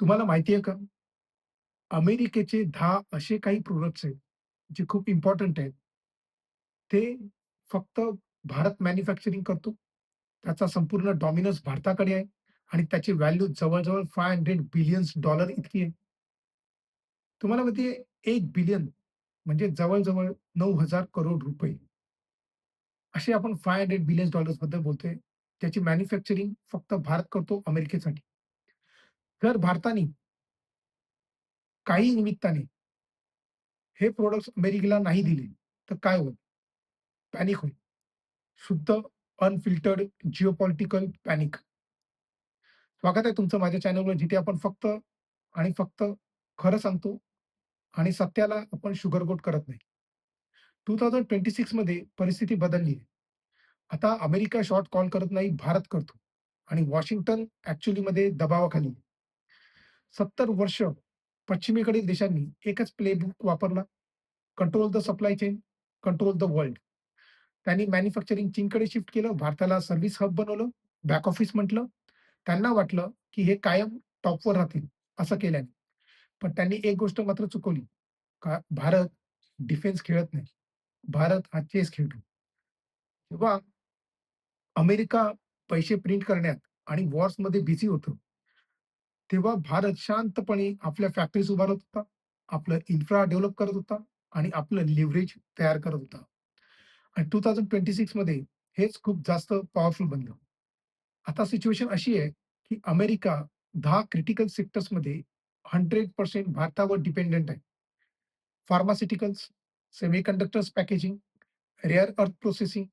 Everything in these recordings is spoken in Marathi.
तुम्हाला माहिती आहे का? अमेरिकेचे 10 असे काही प्रॉडक्ट्स आहेत, जे खूप इम्पोर्टंट आहेत. ते फक्त भारत मॅन्युफॅक्चरिंग करतो. त्याचा संपूर्ण डॉमिनन्स भारताकडे आहे आणि त्याची व्हॅल्यू जवळ-जवळ $500 बिलियन्स इतकी आहे. तुम्हाला माहिती आहे 1 बिलियन म्हणजे जवळ-जवळ 9,000 करोड रुपये असे आपण $500 बिलियन्स बद्दल बोलतोय. त्याची मॅन्युफॅक्चरिंग फक्त भारत करतो अमेरिकेसाठी. जर भारताने काही निमित्ताने हे प्रॉडक्ट्स अमेरिकेला नाही दिले, तर काय होईल? पॅनिक होईल. शुद्ध अनफिल्टर्ड जिओपॉलिटिकल पॅनिक. स्वागत आहे तुमचं माझ्या चॅनलवर, जिथे आपण फक्त आणि फक्त खरं सांगतो आणि सत्याला आपण शुगरकोट करत नाही. 2026 मध्ये परिस्थिती बदलली आहे. आता अमेरिका शॉर्ट कॉल करत नाही, भारत करतो आणि वॉशिंग्टन ॲक्चुअलीमध्ये दबावाखाली आहे. 70 वर्ष पश्चिमेकडील देशांनी एकच प्लेबुक वापरला. Control the supply chain, control the world. त्यांनी मॅन्युफॅक्चरिंग चीनकडे शिफ्ट केलं. भारताला सर्व्हिस हब बनवलं. बॅक ऑफिस म्हटलं. त्यांना वाटलं, की हे कायम टॉपवर राहतील असं केल्याने. पण त्यांनी एक गोष्ट मात्र चुकवली. का भारत डिफेन्स खेळत नाही. भारत हा चेस खेळतो. जेव्हा अमेरिका पैसे प्रिंट करण्यात आणि वॉर्समध्ये बिझी होतं, तेव्हा भारत शांतपणे आपल्या फॅक्टरीज उभारत होता. आपलं इन्फ्रा डेव्हलप करत होता आणि आपलं लिव्हरेज तयार करत होता. आणि 2026 मध्ये हेच खूप जास्त पॉवरफुल बनलं. आता सिच्युएशन अशी आहे, की अमेरिका 10 क्रिटिकल सेक्टर्समध्ये 100% भारतावर डिपेंडंट आहे. फार्मास्युटिकल्स, सेमीकंडक्टर्स पॅकेजिंग, रेअर अर्थ processing,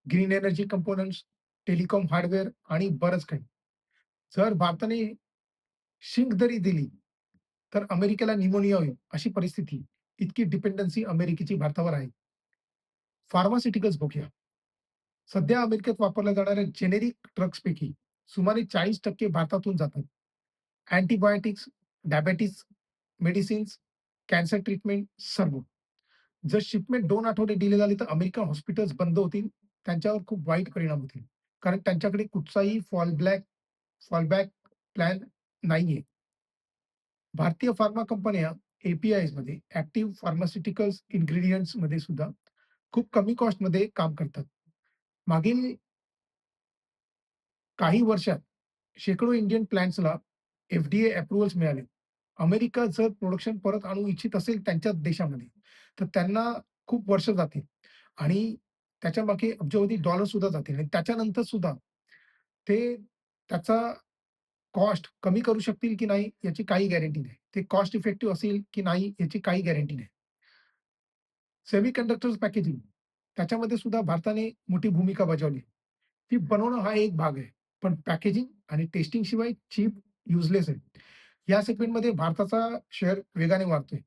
green energy components, telecom hardware आणि बरंच काही. जर भारताने शिंक जरी दिली, तर अमेरिकेला निमोनिया होईल अशी परिस्थिती. इतकी डिपेंडन्सी अमेरिकेची भारतावर आहे. फार्मास्युटिकल्स बघूया. सध्या अमेरिकेत वापरल्या जाणाऱ्या जेनेरिक ड्रग्सपैकी सुमारे 40% भारतातून जातात. Antibiotics, diabetes medicines, cancer treatment सर्व. जर शिपमेंट 2 आठवडे डिले झाली, तर अमेरिकन हॉस्पिटल्स बंद होतील. त्यांच्यावर खूप वाईट परिणाम होतील. कारण त्यांच्याकडे कुठचाही फॉलबॅक प्लॅन नाहीये. भारतीय फार्मा कंपन्या ए-पी-आयजमध्ये ॲक्टिव्ह फार्मास्युटिकल्स इन्ग्रीडियंट्समध्ये सुद्धा खूप कमी कॉस्टमध्ये काम करतात. मागील काही वर्षात शेकडो इंडियन प्लांट्सला एफ-डी-ए अप्रूव्हल्स मिळाले. अमेरिका जर प्रोडक्शन परत आणू इच्छित असेल त्यांच्याच देशामध्ये, तर त्यांना खूप वर्ष जातील आणि त्याच्यामागे अब्जावधी डॉलर सुद्धा जातील आणि त्याच्यानंतर सुद्धा ते त्याचा कॉस्ट कमी करू शकतील की नाही याची काही गॅरंटी नाही. ते कॉस्ट इफेक्टिव्ह असेल की नाही याची काही गॅरंटी नाही. सेमीकंडक्टर्स पॅकेजिंग त्याच्यामध्ये सुद्धा भारताने मोठी भूमिका बजावली. ती बनवणं हा एक भाग आहे. पण पॅकेजिंग आणि टेस्टिंग शिवाय चिप युजलेस आहे. या सेगमेंटमध्ये भारताचा शेअर वेगाने वाढतोय.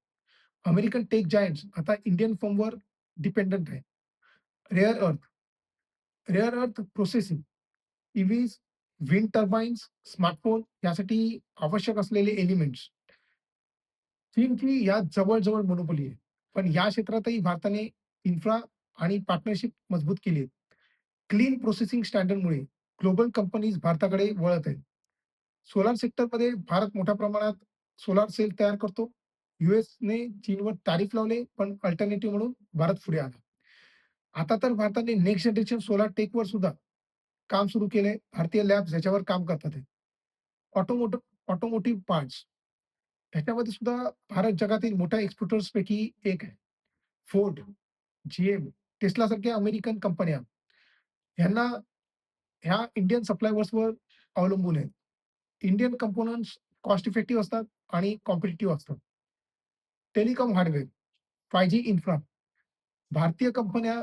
अमेरिकन टेक जायंट्स आता इंडियन फर्मवर डिपेंडंट आहे. रेअर अर्थ, रेअर अर्थ प्रोसेसिंग, ईव्हीज, विंड टर्बाइन्स, स्मार्टफोन यासाठी आवश्यक असलेले एलिमेंट्स. चीनची यात जवळ-जवळ मोनोपोली आहे. पण या क्षेत्रातही भारताने इन्फ्रा आणि पार्टनरशिप मजबूत केली आहे. क्लीन प्रोसेसिंग स्टँडर्डमुळे ग्लोबल कंपनीज भारताकडे वळत आहेत. सोलार सेक्टरमध्ये भारत मोठ्या प्रमाणात सोलार सेल तयार करतो. यूएसने चीनवर टॅरिफ लावले, पण अल्टरनेटिव्ह म्हणून भारत पुढे आला. आता तर भारताने नेक्स्ट जनरेशन सोलार टेकवर सुद्धा काम सुरू केलंय. भारतीय लॅब्स याच्यावर काम करतात आहेत. ऑटोमोटिव्ह पार्ट्स ह्याच्यामध्ये सुद्धा भारत जगातील मोठ्या एक्सपोर्टर्सपैकी एक आहे. Ford, GM, Teslaसारख्या अमेरिकन कंपन्या ह्यांना ह्या इंडियन सप्लायर्सवर अवलंबून आहेत. इंडियन कंपोनंट्स कॉस्ट इफेक्टिव्ह असतात आणि कॉम्पिटिटिव्ह असतात. टेलिकॉम हार्डवेअर, 5G इन्फ्रा भारतीय कंपन्या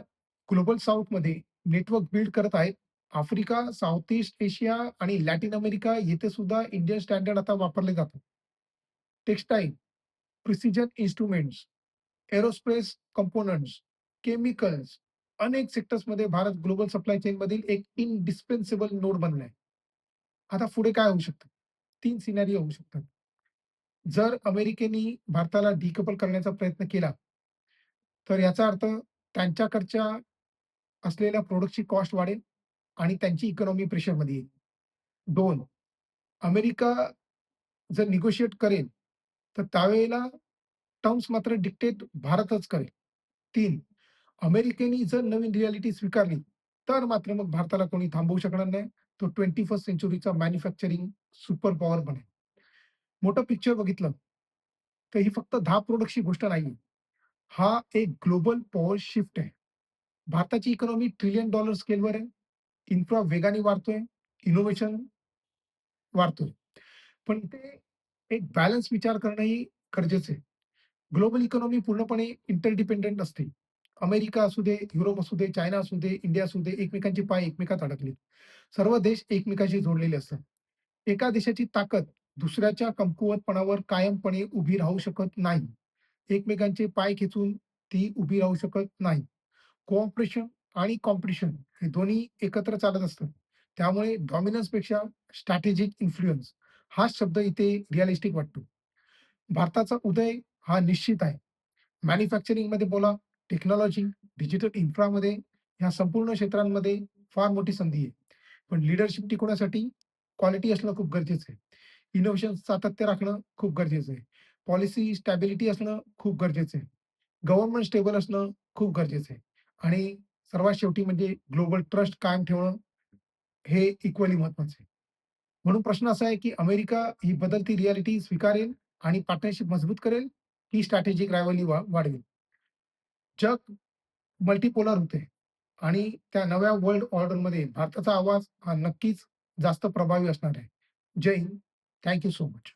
ग्लोबल साऊथमध्ये नेटवर्क बिल्ड करत आहेत. आफ्रिका, साउथ ईस्ट एशिया आणि लॅटिन अमेरिका येथे सुद्धा इंडियन स्टँडर्ड आता वापरले जातात. Textile, precision instruments, aerospace components, chemicals अनेक सेक्टर्समध्ये भारत ग्लोबल सप्लाय चेनमधील एक इंडिस्पेन्सेबल नोड बनलाय. आता पुढे काय होऊ शकतं? 3 सिनारिओ होऊ शकतात. जर अमेरिकेने भारताला डिकपल करण्याचा प्रयत्न केला, तर याचा अर्थ त्यांच्याकडच्या असलेल्या प्रॉडक्टची कॉस्ट वाढेल आणि त्यांची इकॉनॉमी प्रेशरमध्ये येईल. 2 अमेरिका जर निगोशिएट करेल, तर त्यावेळेला टर्म्स मात्र डिक्टेट भारतच करेल. 3, अमेरिकेने जर नवीन रिॲलिटी स्वीकारली, तर मात्र मग भारताला कोणी थांबवू शकणार नाही. तो 21st सेंचुरीचा मॅन्युफॅक्चरिंग सुपर पॉवर बनेल. मोठं पिक्चर बघितलं, तर ही फक्त 10 प्रॉडक्ट्सची गोष्ट नाहीये. हा एक ग्लोबल पॉवर शिफ्ट आहे. भारताची इकॉनॉमी ट्रिलियन डॉलर स्केलवर आहे. इन्फ्रा वेगाने वाढतोय, इनोव्हेशन वाढतोय. पण ते एक बॅलन्स विचार करणंही गरजेचं आहे. ग्लोबल इकॉनॉमी पूर्णपणे इंटरडिपेंडंट असते. अमेरिका असू दे, युरोप असू दे, चायना असू दे, इंडिया असू दे, एकमेकांचे पाय एकमेकात अडकलेत. सर्व देश एकमेकांशी जोडलेले असतात. एका देशाची ताकद दुसऱ्याच्या कमकुवतपणावर कायमपणे उभी राहू शकत नाही. एकमेकांचे पाय खेचून ती उभी राहू शकत नाही. कोऑपरेशन आणि कॉम्पिटिशन हे दोन्ही एकत्र चालत असतात. त्यामुळे डॉमिनन्सपेक्षा स्ट्रॅटेजिक इन्फ्लुअन्स हाच शब्द इथे रिअलिस्टिक वाटतो. भारताचा उदय हा निश्चित आहे. मॅन्युफॅक्चरिंगमध्ये बोला, टेक्नॉलॉजी, डिजिटल इन्फ्रामध्ये ह्या संपूर्ण क्षेत्रांमध्ये फार मोठी संधी आहे. पण लीडरशिप टिकवण्यासाठी क्वालिटी असणं खूप गरजेचं आहे. इनोव्हेशन सातत्य राखणं खूप गरजेचं आहे. पॉलिसी स्टॅबिलिटी असणं खूप गरजेचं आहे. गव्हर्नमेंट स्टेबल असणं खूप गरजेचं आहे. आणि सर्वात शेवटी म्हणजे ग्लोबल ट्रस्ट कायम ठेवणं हे इक्वली महत्त्वाचं आहे. म्हणून प्रश्न असा आहे, की अमेरिका ही बदलती रिॲलिटी स्वीकारेल आणि पार्टनरशिप मजबूत करेल, की स्ट्रॅटेजिक रायव्हलरी वाढवेल? जग मल्टीपोलर होते आणि त्या नव्या वर्ल्ड ऑर्डरमध्ये भारताचा आवाज हा नक्कीच जास्त प्रभावी असणार आहे. Jai Hind. Thank you so much.